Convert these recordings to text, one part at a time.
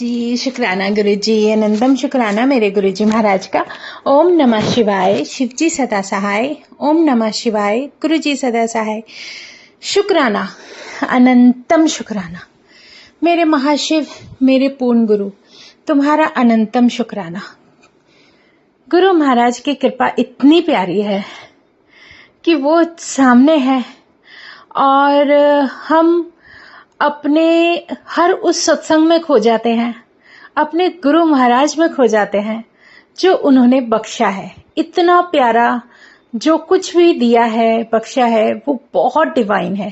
जी शुक्राना गुरु जी, अनंतम शुक्राना मेरे गुरु जी महाराज का। ओम नमः शिवाय। शिव जी सदा सहाय। ओम नमः शिवाय। गुरु जी सदा सहाय। शुक्राना, अनंतम शुक्राना मेरे महाशिव, मेरे पूर्ण गुरु, तुम्हारा अनंतम शुक्राना। गुरु महाराज की कृपा इतनी प्यारी है कि वो सामने है और हम अपने हर उस सत्संग में खो जाते हैं, अपने गुरु महाराज में खो जाते हैं जो उन्होंने बख्शा है। इतना प्यारा जो कुछ भी दिया है, बख्शा है, वो बहुत डिवाइन है।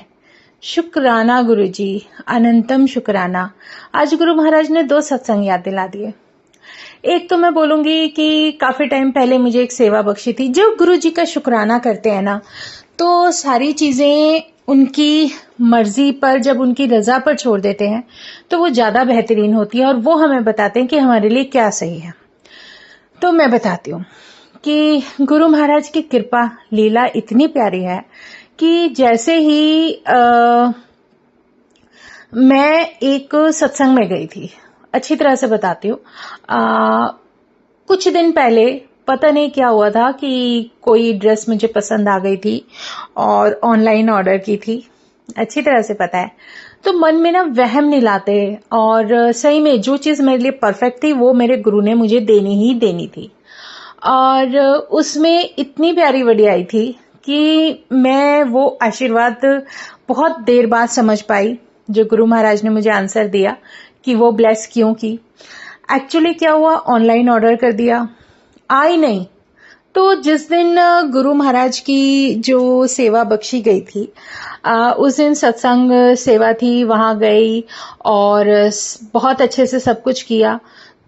शुक्राना गुरु जी, अनंतम शुक्राना। आज गुरु महाराज ने 2 सत्संग याद दिला दिए। एक तो मैं बोलूंगी कि काफी टाइम पहले मुझे एक सेवा बख्शी थी। जो गुरु जी का शुक्राना करते हैं ना, तो सारी चीजें उनकी मर्जी पर, जब उनकी रजा पर छोड़ देते हैं तो वो ज्यादा बेहतरीन होती है और वो हमें बताते हैं कि हमारे लिए क्या सही है। तो मैं बताती हूँ कि गुरु महाराज की कृपा लीला इतनी प्यारी है कि जैसे ही मैं एक सत्संग में गई थी, अच्छी तरह से बताती हूँ। कुछ दिन पहले पता नहीं क्या हुआ था कि कोई ड्रेस मुझे पसंद आ गई थी और ऑनलाइन ऑर्डर की थी, अच्छी तरह से पता है। तो मन में ना वहम नहीं लाते और सही में जो चीज मेरे लिए परफेक्ट थी वो मेरे गुरु ने मुझे देनी ही देनी थी। और उसमें इतनी प्यारी वडी आई थी कि मैं वो आशीर्वाद बहुत देर बाद समझ पाई, जो गुरु महाराज ने मुझे आंसर दिया कि वो ब्लेस क्यों की। एक्चुअली क्या हुआ, ऑनलाइन ऑर्डर कर दिया, आई नहीं। तो जिस दिन गुरु महाराज की जो सेवा बख्शी गई थी, उस दिन सत्संग सेवा थी, वहां गई और बहुत अच्छे से सब कुछ किया।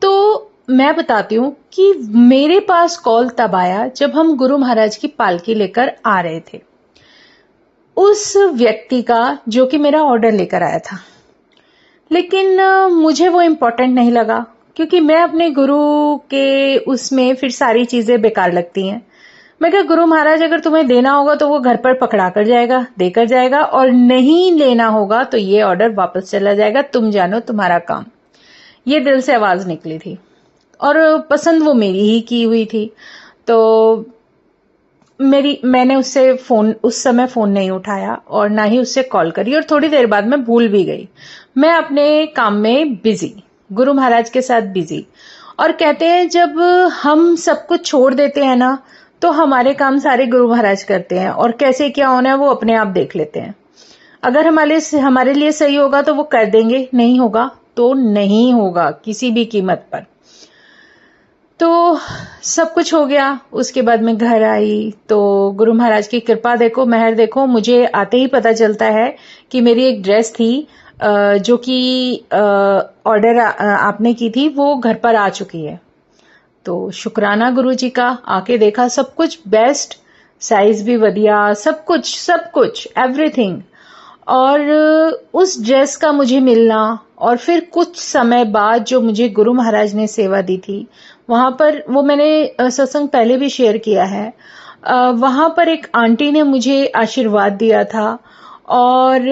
तो मैं बताती हूँ कि मेरे पास कॉल तब आया जब हम गुरु महाराज की पालकी लेकर आ रहे थे, उस व्यक्ति का जो कि मेरा ऑर्डर लेकर आया था। लेकिन मुझे वो इम्पोर्टेंट नहीं लगा क्योंकि मैं अपने गुरु के उसमें फिर सारी चीजें बेकार लगती हैं। मैं कहा गुरु महाराज अगर तुम्हें देना होगा तो वो घर पर पकड़ा कर जाएगा, देकर जाएगा, और नहीं लेना होगा तो ये ऑर्डर वापस चला जाएगा, तुम जानो तुम्हारा काम। ये दिल से आवाज निकली थी और पसंद वो मेरी ही की हुई थी। तो मैंने उससे उस समय फोन नहीं उठाया और ना ही उससे कॉल करी और थोड़ी देर बाद मैं भूल भी गई। मैं अपने काम में बिजी, गुरु महाराज के साथ बिजी। और कहते हैं जब हम सब कुछ छोड़ देते हैं ना, तो हमारे काम सारे गुरु महाराज करते हैं और कैसे क्या होना है वो अपने आप देख लेते हैं। अगर हमारे लिए सही होगा तो वो कर देंगे, नहीं होगा तो नहीं होगा किसी भी कीमत पर। तो सब कुछ हो गया। उसके बाद मैं घर आई तो गुरु महाराज की कृपा देखो, मेहर देखो, मुझे आते ही पता चलता है कि मेरी एक ड्रेस थी जो कि ऑर्डर आपने की थी, वो घर पर आ चुकी है। तो शुक्राना गुरु जी का। आके देखा सब कुछ बेस्ट, साइज भी बढ़िया, सब कुछ एवरीथिंग। और उस ड्रेस का मुझे मिलना और फिर कुछ समय बाद जो मुझे गुरु महाराज ने सेवा दी थी वहां पर, वो मैंने सत्संग पहले भी शेयर किया है, वहां पर एक आंटी ने मुझे आशीर्वाद दिया था और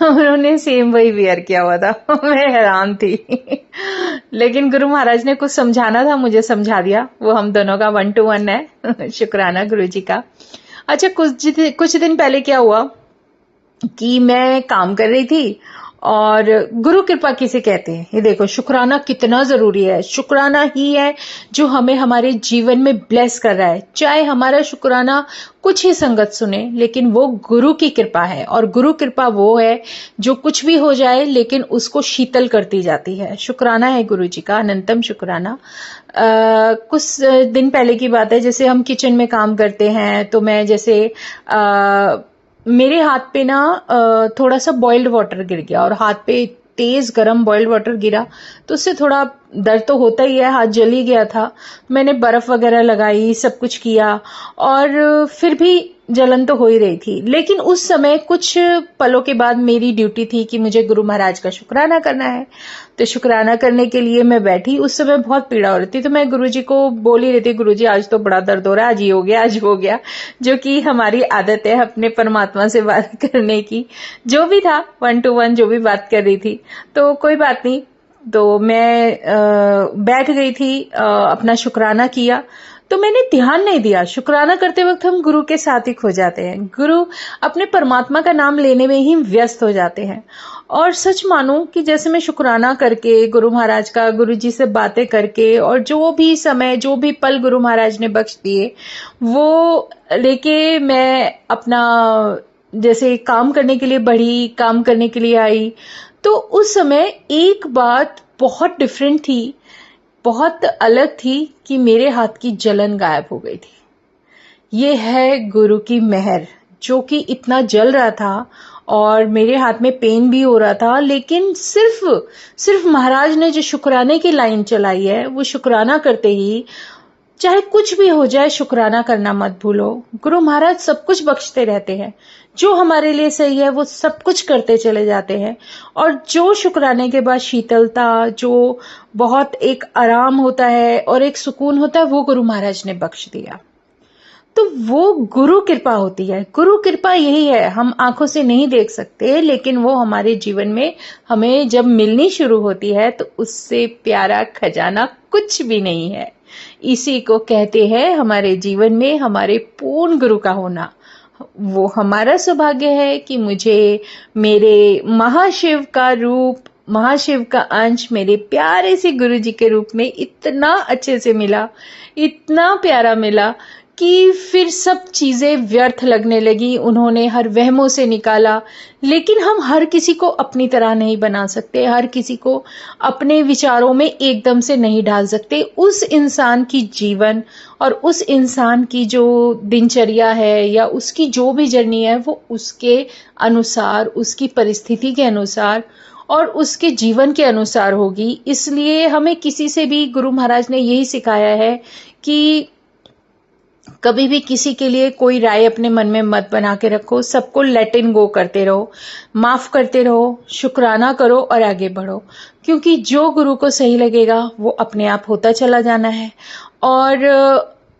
उन्होंने सेम वही वेयर किया हुआ था। मैं हैरान थी लेकिन गुरु महाराज ने कुछ समझाना था, मुझे समझा दिया। वो हम दोनों का 1 to 1 है। शुक्राना गुरु जी का। अच्छा, कुछ दिन पहले क्या हुआ कि मैं काम कर रही थी और गुरु कृपा किसे कहते हैं, ये देखो शुक्राना कितना जरूरी है। शुक्राना ही है जो हमें हमारे जीवन में ब्लेस कर रहा है। चाहे हमारा शुक्राना कुछ ही संगत सुने, लेकिन वो गुरु की कृपा है। और गुरु कृपा वो है जो कुछ भी हो जाए लेकिन उसको शीतल करती जाती है। शुक्राना है गुरु जी का, अनंतम शुक्राना। कुछ दिन पहले की बात है, जैसे हम किचन में काम करते हैं तो मैं जैसे मेरे हाथ पे ना थोड़ा सा बॉइल्ड वाटर गिर गया और हाथ पे तेज गरम बॉइल्ड वाटर गिरा तो उससे थोड़ा दर्द तो होता ही है, हाथ जल ही गया था। मैंने बर्फ वगैरह लगाई, सब कुछ किया और फिर भी जलन तो हो ही रही थी। लेकिन उस समय कुछ पलों के बाद मेरी ड्यूटी थी कि मुझे गुरु महाराज का शुक्राना करना है। तो शुक्राना करने के लिए मैं बैठी। उस समय बहुत पीड़ा हो रही थी, तो मैं गुरुजी को बोल ही रही थी, गुरुजी आज तो बड़ा दर्द हो रहा है, आज ये हो गया, आज हो गया, जो कि हमारी आदत है अपने परमात्मा से बात करने की। जो भी था 1 to 1 जो भी बात कर रही थी, तो कोई बात नहीं। तो मैं बैठ गई थी, अपना शुक्राना किया। तो मैंने ध्यान नहीं दिया, शुक्राना करते वक्त हम गुरु के साथ ही खो जाते हैं, गुरु अपने परमात्मा का नाम लेने में ही व्यस्त हो जाते हैं। और सच मानो कि जैसे मैं शुक्राना करके गुरु महाराज का, गुरु जी से बातें करके, और जो भी समय, जो भी पल गुरु महाराज ने बख्श दिए, वो लेके मैं अपना जैसे काम करने के लिए बढ़ी, काम करने के लिए आई। तो उस समय एक बात बहुत डिफरेंट थी, बहुत अलग थी, कि मेरे हाथ की जलन गायब हो गई थी। ये है गुरु की मेहर, जो कि इतना जल रहा था और मेरे हाथ में पेन भी हो रहा था, लेकिन सिर्फ महाराज ने जो शुक्राने की लाइन चलाई है, वो शुक्राना करते ही, चाहे कुछ भी हो जाए, शुक्राना करना मत भूलो। गुरु महाराज सब कुछ बख्शते रहते हैं, जो हमारे लिए सही है वो सब कुछ करते चले जाते हैं। और जो शुक्राने के बाद शीतलता, जो बहुत एक आराम होता है और एक सुकून होता है, वो गुरु महाराज ने बख्श दिया। तो वो गुरु कृपा होती है। गुरु कृपा यही है, हम आंखों से नहीं देख सकते, लेकिन वो हमारे जीवन में हमें जब मिलनी शुरू होती है, तो उससे प्यारा खजाना कुछ भी नहीं है। इसी को कहते हैं हमारे जीवन में हमारे पूर्ण गुरु का होना। वो हमारा सौभाग्य है कि मुझे मेरे महाशिव का रूप, महाशिव का अंश मेरे प्यारे से गुरु जी के रूप में इतना अच्छे से मिला, इतना प्यारा मिला कि फिर सब चीजें व्यर्थ लगने लगी। उन्होंने हर वहमों से निकाला। लेकिन हम हर किसी को अपनी तरह नहीं बना सकते, हर किसी को अपने विचारों में एकदम से नहीं डाल सकते। उस इंसान की जीवन और उस इंसान की जो दिनचर्या है या उसकी जो भी जर्नी है, वो उसके अनुसार, उसकी परिस्थिति के अनुसार और उसके जीवन के अनुसार होगी। इसलिए हमें किसी से भी, गुरु महाराज ने यही सिखाया है कि कभी भी किसी के लिए कोई राय अपने मन में मत बना के रखो, सबको लेट इन गो करते रहो, माफ करते रहो, शुक्राना करो और आगे बढ़ो। क्योंकि जो गुरु को सही लगेगा वो अपने आप होता चला जाना है। और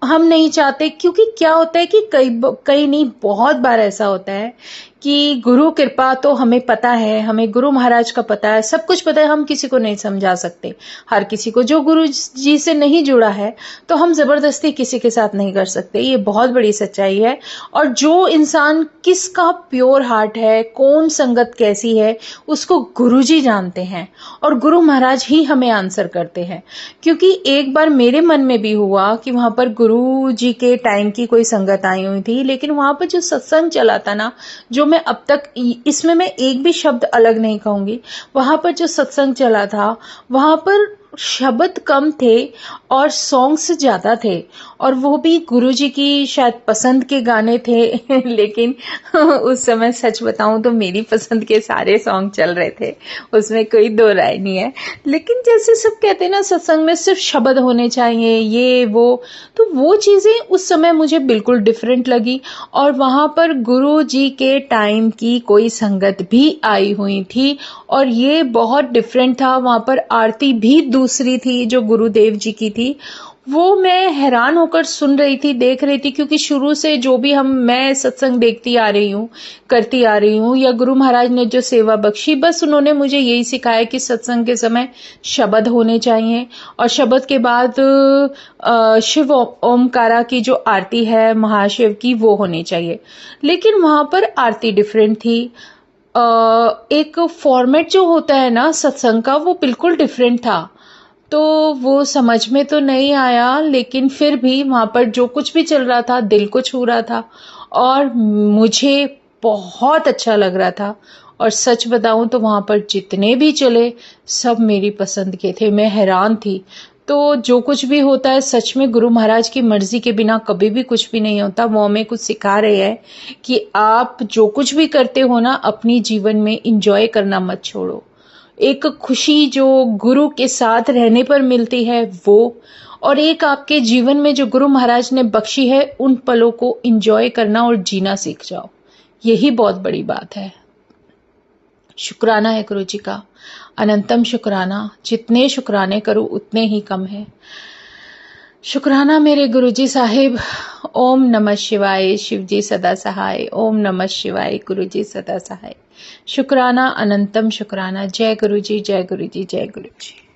हम नहीं चाहते, क्योंकि क्या होता है कि कई नहीं, बहुत बार ऐसा होता है कि गुरु कृपा तो हमें पता है, हमें गुरु महाराज का पता है, सब कुछ पता है, हम किसी को नहीं समझा सकते। हर किसी को, जो गुरु जी से नहीं जुड़ा है, तो हम जबरदस्ती किसी के साथ नहीं कर सकते। ये बहुत बड़ी सच्चाई है। और जो इंसान किसका प्योर हार्ट है, कौन संगत कैसी है, उसको गुरु जी जानते हैं और गुरु महाराज ही हमें आंसर करते हैं। क्योंकि एक बार मेरे मन में भी हुआ कि वहां पर गुरु जी के टाइम की कोई संगत आई हुई थी, लेकिन वहां पर जो सत्संग चला था ना, जो मैं अब तक, इसमें मैं एक भी शब्द अलग नहीं कहूंगी, वहां पर जो सत्संग चला था, वहां पर शब्द कम थे और सॉन्ग्स ज्यादा थे, और वो भी गुरुजी की शायद पसंद के गाने थे। लेकिन उस समय सच बताऊं तो मेरी पसंद के सारे सॉन्ग चल रहे थे, उसमें कोई दो राय नहीं है। लेकिन जैसे सब कहते हैं ना, सत्संग में सिर्फ शब्द होने चाहिए, ये वो, तो वो चीजें उस समय मुझे बिल्कुल डिफरेंट लगी। और वहां पर गुरु जी के टाइम की कोई संगत भी आई हुई थी और ये बहुत डिफरेंट था। वहां पर आरती भी दूसरी थी जो गुरुदेव जी की थी। वो मैं हैरान होकर सुन रही थी, देख रही थी, क्योंकि शुरू से जो भी मैं सत्संग देखती आ रही हूँ, करती आ रही हूँ, या गुरु महाराज ने जो सेवा बख्शी, बस उन्होंने मुझे यही सिखाया कि सत्संग के समय शब्द होने चाहिए और शब्द के बाद शिव ओमकारा की जो आरती है महाशिव की, वो होनी चाहिए। लेकिन वहां पर आरती डिफरेंट थी। एक फॉर्मेट जो होता है ना सत्संग का, वो बिल्कुल डिफरेंट था। तो वो समझ में तो नहीं आया, लेकिन फिर भी वहां पर जो कुछ भी चल रहा था दिल को छू रहा था और मुझे बहुत अच्छा लग रहा था। और सच बताऊं तो वहां पर जितने भी चले सब मेरी पसंद के थे। मैं हैरान थी। तो जो कुछ भी होता है, सच में गुरु महाराज की मर्जी के बिना कभी भी कुछ भी नहीं होता। वो हमें कुछ सिखा रहे हैं कि आप जो कुछ भी करते हो ना, अपनी जीवन में इंजॉय करना मत छोड़ो। एक खुशी जो गुरु के साथ रहने पर मिलती है वो, और एक आपके जीवन में जो गुरु महाराज ने बख्शी है, उन पलों को एंजॉय करना और जीना सीख जाओ। यही बहुत बड़ी बात है। शुक्राना है गुरु जी का, अनंतम शुक्राना। जितने शुक्राने करूं उतने ही कम है। शुक्राना मेरे गुरुजी साहिब। ओम नमः शिवाय। शिव जी सदा सहाय। ओम नमः शिवाय। गुरुजी सदा सहाय। शुक्राना, अनंतम शुक्राना। जय गुरुजी, जय गुरुजी, जय गुरुजी।